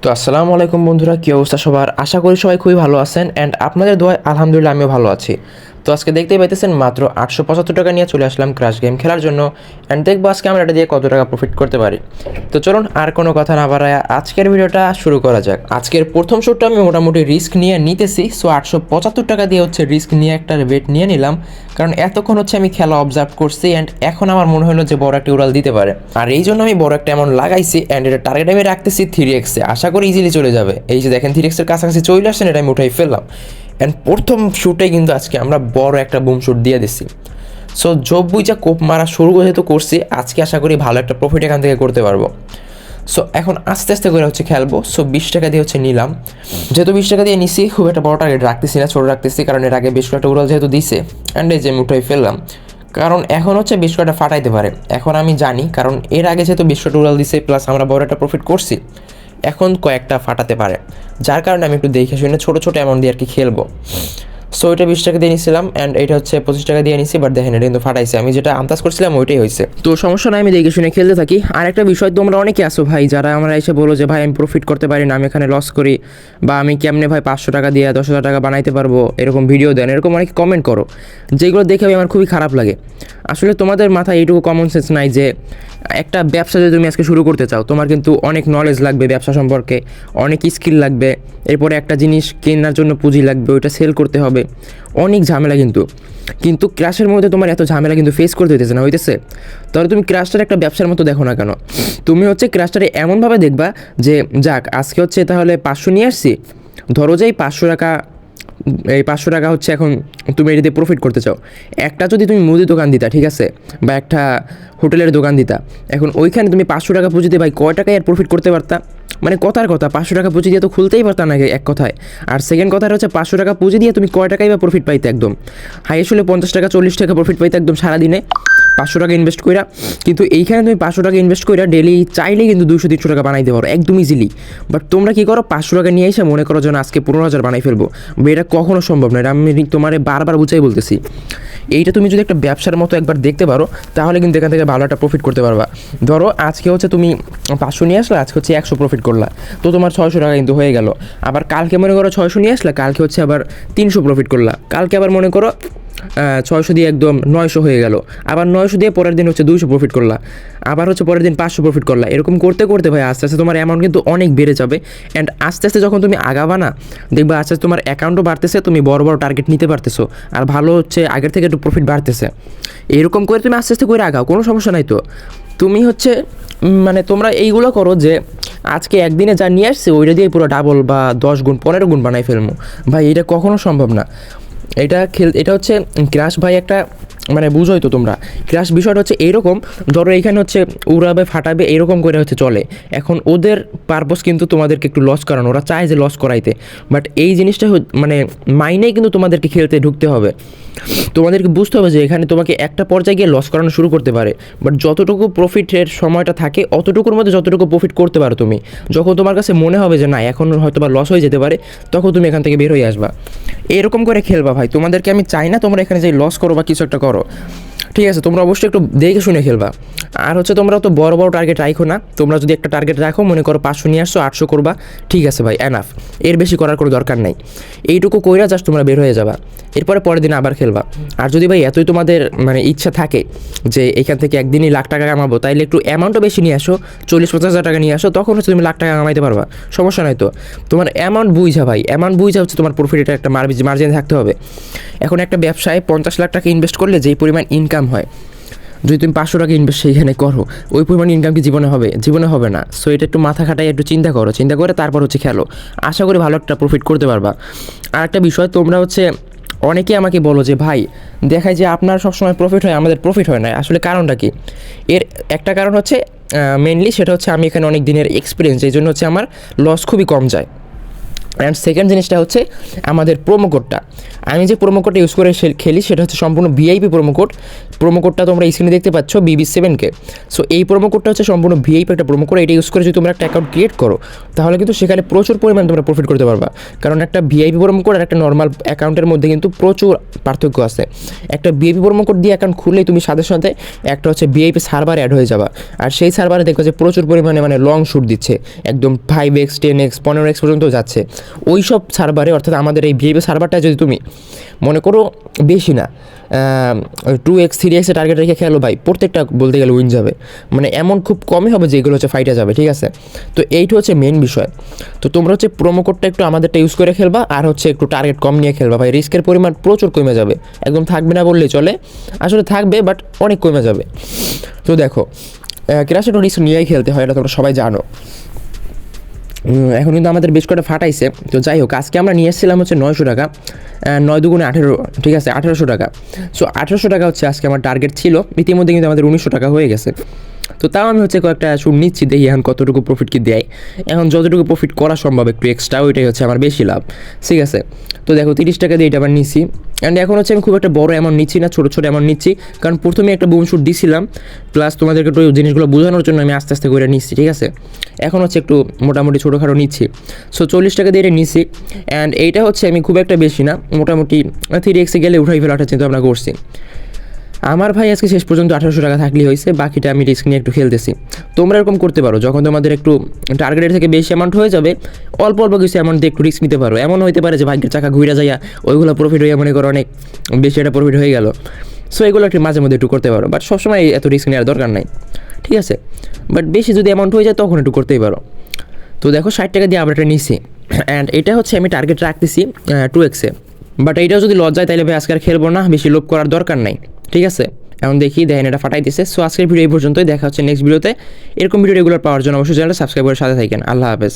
তো আসসালামু আলাইকুম বন্ধুরা, কী অবস্থা সবার? আশা করি সবাই খুবই ভালো আছেন অ্যান্ড আপনাদের দোয়ায় আলহামদুলিল্লাহ আমিও ভালো আছি। তো আজকে দেখতেই পাইতেছেন মাত্র 875 টাকা নিয়ে চলে আসলাম ক্রাশ গেম খেলার জন্য অ্যান্ড দেখবো আজকে আমরা এটা দিয়ে কত টাকা প্রফিট করতে পারি। তো চলুন আর কোনো কথা না বাড়ায় আজকের ভিডিওটা শুরু করা যাক। আজকের প্রথম শুটটা আমি মোটামুটি রিস্ক নিয়ে নিতেছি। সো 875 টাকা দিয়ে হচ্ছে রিস্ক নিয়ে একটা বেট নিয়ে নিলাম, কারণ এতক্ষণ হচ্ছে আমি খেলা অবজার্ভ করছি অ্যান্ড এখন আমার মনে হলো যে বড় একটা উড়াল দিতে পারে, আর এই জন্য আমি বড় একটা অ্যামাউন্ট লাগাইছি অ্যান্ড এটা টার্গেট আমি রাখতেছি 3x-এ। আশা করি ইজিলি চলে যাবে। এই যে দেখেন 3x-এর কাছাকাছি চলে আসছেন, এটা আমি উঠাই ফেললাম অ্যান্ড প্রথম শুটে কিন্তু আজকে আমরা বড় একটা বুম শুট দিয়ে দিচ্ছি। সো যা কোপ মারা শুরু যেহেতু করছি, আজকে আশা করি ভালো একটা প্রফিট এখান থেকে করতে পারবো। সো এখন আস্তে আস্তে করে হচ্ছে খেলবো। সো 20 টাকা দিয়ে হচ্ছে নিলাম, যেহেতু 20 টাকা দিয়ে নিছি খুব একটা বড় টার্গেট রাখতেছি না, ছোটো রাখতেছি, কারণ এর আগে বেশ কয়েকটা উড়াল যেহেতু দিছে অ্যান্ড এই যে আমি উঠাই ফেললাম, কারণ এখন হচ্ছে বেশ কয়েকটা ফাটাইতে পারে। এখন আমি জানি, কারণ এর আগে যেহেতু বেশ কয়েকটা উড়াল দিছে প্লাস আমরা বড় একটা প্রফিট করছি, এখন কয়েকটা ফাটাতে পারে, যার কারণে আমি একটু দেখে শুনে ছোটো ছোটো অ্যামাউন্ট দিয়ে আর কি খেলবো। সো এটা 20 টাকা দিয়ে নিয়েছিলাম অ্যান্ড এটা হচ্ছে 25 টাকা দিয়ে নিছি, বাট দেখেন এটা কিন্তু ফাটাইছে। আমি যেটা আন্দাজ করছিলাম ওইটাই হয়েছে। তো সমস্যা নাই, আমি দেখে শুনে খেলতে থাকি। আর একটা বিষয়, তোমরা অনেকে আসো ভাই যারা আমরা এসে বলো যে ভাই আমি প্রফিট করতে পারি না, আমি এখানে লস করি, বা আমি কেমনে ভাই 500 টাকা দিয়ে 10,000 টাকা বানাইতে পারবো, এরকম ভিডিও দেন, এরকম অনেক কমেন্ট করো, যেগুলো দেখে আমার খুবই খারাপ লাগে। আসলে তোমাদের মাথায় এইটুকু কমন সেন্স নাই যে একটা ব্যবসা যদি তুমি আজকে শুরু করতে চাও, তোমার কিন্তু অনেক নলেজ লাগবে ব্যবসা সম্পর্কে, অনেক স্কিল লাগবে, এরপরে একটা জিনিস কেনার জন্য পুঁজি লাগবে, ওইটা সেল করতে হবে, অনেক ঝামেলা। কিন্তু ক্রাশের মধ্যে তোমার এত ঝামেলা কিন্তু ফেস করতে হইতেছে না, হইতেছে? তাহলে তুমি ক্রাশটার একটা ব্যবসার মতো দেখো না কেন? তুমি হচ্ছে ক্রাশটারে এমনভাবে দেখবা যে যাক আজকে হচ্ছে তাহলে 500 নিয়ে আসছি, ধরো যে এই 500 টাকা, এই 500 টাকা হচ্ছে এখন তুমি এটাতে প্রফিট করতে চাও। একটা যদি তুমি মুদি দোকান দিতা, ঠিক আছে, বা একটা হোটেলের দোকান দিতা, এখন ওইখানে তুমি 500 টাকা পুঁজি দিয়ে ভাই কয় টাকায় আর প্রফিট করতে পারতা? মানে কথার কথা 500 টাকা পুঁজি দিয়ে তো খুলতেই পারতা না এক কথায়। আর সেকেন্ড কথা হচ্ছে 500 টাকা পুঁজি দিয়ে তুমি কয় টাকাই বা প্রফিট পাইতে? একদম হাই হলে 50 টাকা 40 টাকা প্রফিট পাইতে একদম সারাদিনে 500 টাকা ইনভেস্ট কইরা। কিন্তু এইখানে তুমি 500 টাকা ইনভেস্ট কইরা ডেলি চাইলেই কিন্তু 200-300 টাকা বানাইতে পারো একদম ইজিলি। বাট তোমরা কী করো, 500 টাকা নিয়ে এসে মনে করো যেন আজকে 15,000 বানাই ফেলবো। এটা কখনো সম্ভব না, এটা আমি তোমার বারবার বুঝাই বলতেছি। এইটা তুমি যদি একটা ব্যবসার মতো একবার দেখতে পারো, তাহলে কিন্তু এখান থেকে ভালো একটা প্রফিট করতে পারবা। ধরো আজকে হচ্ছে তুমি 500 নিয়ে আসলে, আজকে হচ্ছে 100 প্রফিট করলা, তো তোমার 600 টাকা কিন্তু হয়ে গেল। আবার কালকে মনে করো 600 নিয়ে আসলে, কালকে হচ্ছে আবার 300 প্রফিট করলা, কালকে আবার মনে করো 600 দিয়ে একদম 900 হয়ে গেল, আবার 900 দিয়ে পরের দিন হচ্ছে 200 প্রফিট করলা, আবার হচ্ছে পরের দিন 500 প্রফিট করলা। এরকম করতে করতে ভাই আস্তে আস্তে তোমার অ্যামাউন্ট কিন্তু অনেক বেড়ে যাবে অ্যান্ড আস্তে আস্তে যখন তুমি আগাবা না, দেখবা আস্তে আস্তে তোমার অ্যাকাউন্টও বাড়তেছে, তুমি বড় বড় টার্গেট নিতে পারতেছো, আর ভালো হচ্ছে আগের থেকে একটু প্রফিট বাড়তেছে। এরকম করে তুমি আস্তে আস্তে করে আগাও, কোনো সমস্যা নাই। তো তুমি হচ্ছে মানে তোমরা এইগুলো করো যে আজকে একদিনে যা নিয়ে আসছে ওইটা দিয়ে পুরো ডাবল বা 10 গুণ 15 গুণ বানাই ফেলবো। ভাই এটা কখনো সম্ভব না। এটা হচ্ছে ক্রাশ ভাই একটা মানে বুঝোই তো তোমরা, ক্রাশ বিষয়টা হচ্ছে এইরকম, ধরো এইখানে হচ্ছে উড়াবে ফাটাবে এরকম করে হচ্ছে চলে। এখন ওদের পারপোজ কিন্তু তোমাদেরকে একটু লস করানো, ওরা চায় যে লস করাইতে, বাট এই জিনিসটা মানে মাইনেই কিন্তু তোমাদেরকে খেলতে ঢুকতে হবে। তোমাদেরকে বুঝতে হবে যে এখানে তোমাকে একটা পর্যায়ে গিয়ে লস করানো শুরু করতে পারে, বাট যতটুকু প্রফিটের সময়টা থাকে অতটুকুর মধ্যে যতটুকু প্রফিট করতে পারো তুমি, যখন তোমার কাছে মনে হবে যে না এখন হয়তো বা লস হয়ে যেতে পারে, তখন তুমি এখান থেকে বের হয়ে আসবা। এরকম করে খেলবা ভাই। তোমাদেরকে আমি চাই না তোমরা এখানে যে লস করো বা কিছু একটা করো, ঠিক আছে? তোমরা অবশ্যই একটু দেখে শুনে খেলবা। আর হচ্ছে তোমরা তো বড় বড় টার্গেট রাখো না, তোমরা যদি একটা টার্গেট রাখো, মনে করো 500 নিয়ে আসছো, 800 করবা, ঠিক আছে ভাই, এনাফ, এর বেশি করার কোনো দরকার নাই। এইটুকু কইরা জাস্ট তোমরা বের হয়ে যাবা, এরপরে পরের দিন আবার খেলবা। আর যদি ভাই এতই তোমাদের মানে ইচ্ছা থাকে যে এখান থেকে একদিনই লাখ টাকা কামাবো, তাইলে একটু অ্যামাউন্টও বেশি নিয়ে আসো, 40-50 হাজার টাকা নিয়ে আসো, তখন হচ্ছে তুমি লাখ টাকা কামাইতে পারবা, সমস্যা নয়। তো তোমার অ্যামাউন্ট বুঝা ভাই, অ্যামাউন্ট বুঝা হচ্ছে তোমার প্রফিটের একটা মার্জিন থাকতে হবে। এখন একটা ব্যবসায় 50 লাখ টাকা ইনভেস্ট করলে যেই পরিমাণ ইনকাম হয়, যদি তুমি 500 টাকা ইনভেস্ট সেইখানে করো, ওই পরিমাণ ইনকাম কি জীবনে হবে? জীবনে হবে না। সো এটা একটু মাথা খাটাই একটু চিন্তা করো, চিন্তা করে তারপর হচ্ছে খেলো, আশা করি ভালো একটা প্রফিট করতে পারবা। আর একটা বিষয়, তোমরা হচ্ছে অনেকেই আমাকে বলো যে ভাই দেখায় যে আপনার সবসময় প্রফিট হয়, আমাদের প্রফিট হয় না, আসলে কারণটা কি? এর একটা কারণ হচ্ছে মেনলি সেটা হচ্ছে আমি এখানে অনেক দিনের এক্সপিরিয়েন্স, এই জন্য হচ্ছে আমার লস খুবই কম যায়। অ্যান্ড সেকেন্ড জিনিসটা হচ্ছে আমাদের প্রোমো কোডটা, আমি যে প্রোমো কোডটা ইউজ করে খেলি সেটা হচ্ছে সম্পূর্ণ ভিআইপি প্রোমো কোড, প্রোমো কোডটা তোমরা স্ক্রিনে দেখতে পাচ্ছ BB7K। সো এই প্রোমো কোডটা হচ্ছে সম্পূর্ণ ভিআইপি একটা প্রোমো কোড। এটা ইউজ করে যদি তোমরা একটা অ্যাকাউন্ট ক্রিয়েট করো তাহলে কিন্তু সেখানে প্রচুর পরিমাণ তোমরা প্রফিট করতে পারবা, কারণ একটা ভিআইপি প্রোমো কোড আর একটা নর্মাল অ্যাকাউন্টের মধ্যে কিন্তু প্রচুর পার্থক্য আছে। একটা ভিআইপি প্রোমো কোড দিয়ে অ্যাকাউন্ট খুললেই তুমি সাথে সাথে একটা হচ্ছে ভিআইপি সার্ভার অ্যাড হয়ে যাবা, আর সেই সার্ভারে দেখো যে প্রচুর পরিমাণে মানে লং শ্যুট দিচ্ছে, একদম 5x 10x 15x পর্যন্ত যাচ্ছে। ওই সব সার্ভারে অর্থাৎ আমাদের এই ভিআইপি সার্ভারটা যদি তুমি মনে করো বেশি না 2x 3x টার্গেট রেখে খেলো ভাই, প্রত্যেকটা বলতে গেলে উইন যাবে, মানে এমন খুব কমই হবে যেগুলো হচ্ছে ফাইটে যাবে, ঠিক আছে। তো এইটা হচ্ছে মেন বিষয়। তো তোমরা হচ্ছে প্রোমো কোডটা একটু আমাদেরটা ইউজ করে খেলবা, আর হচ্ছে একটু টার্গেট কম নিয়ে খেলবা ভাই, রিস্কের পরিমাণ প্রচুর কমে যাবে, একদম থাকবে না বললেই চলে, আসলে থাকবে বাট অনেক কমে যাবে। তো দেখো ক্রাশে একটু রিস্ক নিয়েই খেলতে হয়, এটা তোমরা সবাই জানো। এখন কিন্তু আমাদের বেশ কটা ফাটাইছে। তো যাই হোক, আজকে আমরা নিয়ে এসেছিলাম হচ্ছে 900 টাকা, 9 দুগুণে 18, ঠিক আছে 1800 টাকা। সো 1800 টাকা হচ্ছে আজকে আমার টার্গেট ছিল, ইতিমধ্যে কিন্তু আমাদের 1900 টাকা হয়ে গেছে। তো তাও আমি হচ্ছে কয়েকটা শুট নিচ্ছি, দেখি এখন কতটুকু প্রফিট কি দেয়। এখন যতটুকু প্রফিট করা সম্ভব একটু এক্সট্রা, ওইটাই হচ্ছে আমার বেশি লাভ, ঠিক আছে। তো দেখো 30 টাকা দিয়ে এটা আবার নিচ্ছি, অ্যান্ড এখন হচ্ছে আমি খুব একটা বড় অ্যামাউন্ট নিচ্ছি না, ছোটো ছোটো অ্যামাউন্ট নিচ্ছি, কারণ প্রথমে একটা বুম শুট দিছিলাম, প্লাস তোমাদেরকে একটু জিনিসগুলো বোঝানোর জন্য আমি আস্তে আস্তে করে নিচ্ছি, ঠিক আছে। এখন হচ্ছে একটু মোটামুটি ছোটোখাটো নিচ্ছি। সো 40 টাকা দিয়ে এটা নিচ্ছি, অ্যান্ড এইটা হচ্ছে আমি খুব একটা বেশি না, মোটামুটি 3x গেলে উঠাই ফেলাটা চিন্তা ভাবনা করছি। আমার ভাই আজকে শেষ পর্যন্ত 1800 টাকা থাকলেই হয়েছে, বাকিটা আমি রিস্ক নিয়ে একটু খেলতেছি। তোমরা এরকম করতে পারো, যখন তোমাদের একটু টার্গেটের থেকে বেশি অ্যামাউন্ট হয়ে যাবে, অল্প অল্প কিছু অ্যামাউন্ট দিয়ে একটু রিস্ক নিতে পারো। এমন হতে পারে যে ভাগ্যের চাকা ঘুরে যাইয়া ওইগুলো প্রফিট হয়ে মনে করো অনেক বেশি একটা প্রফিট হয়ে গেল। সো এগুলো একটু মাঝে মধ্যে একটু করতে পারো, বাট সবসময় এত রিস্ক নেওয়ার দরকার নাই, ঠিক আছে। বাট বেশি যদি অ্যামাউন্ট হয়ে যায় তখন একটু করতেই পারো। তো দেখো 60 টাকা দিয়ে আমরা এটা নিচ্ছি, অ্যান্ড এটা হচ্ছে আমি টার্গেট রাখতেছি 2x-এ। বাট এইটাও যদি লস যায় তাহলে ভাই আজকে আর খেলবো না, বেশি লোভ করার দরকার নাই, ঠিক আছে। এখন দেখি দেখেন এটা ফাটাই দিছে। সো আজকের ভিডিও এই পর্যন্তই, দেখা হচ্ছে নেক্সট ভিডিওতে। এরকম ভিডিও রেগুলার পাওয়ার জন্য অবশ্যই চ্যানেলটা সাবস্ক্রাইব করে সাথে থাকেন। আল্লাহ হাফেজ।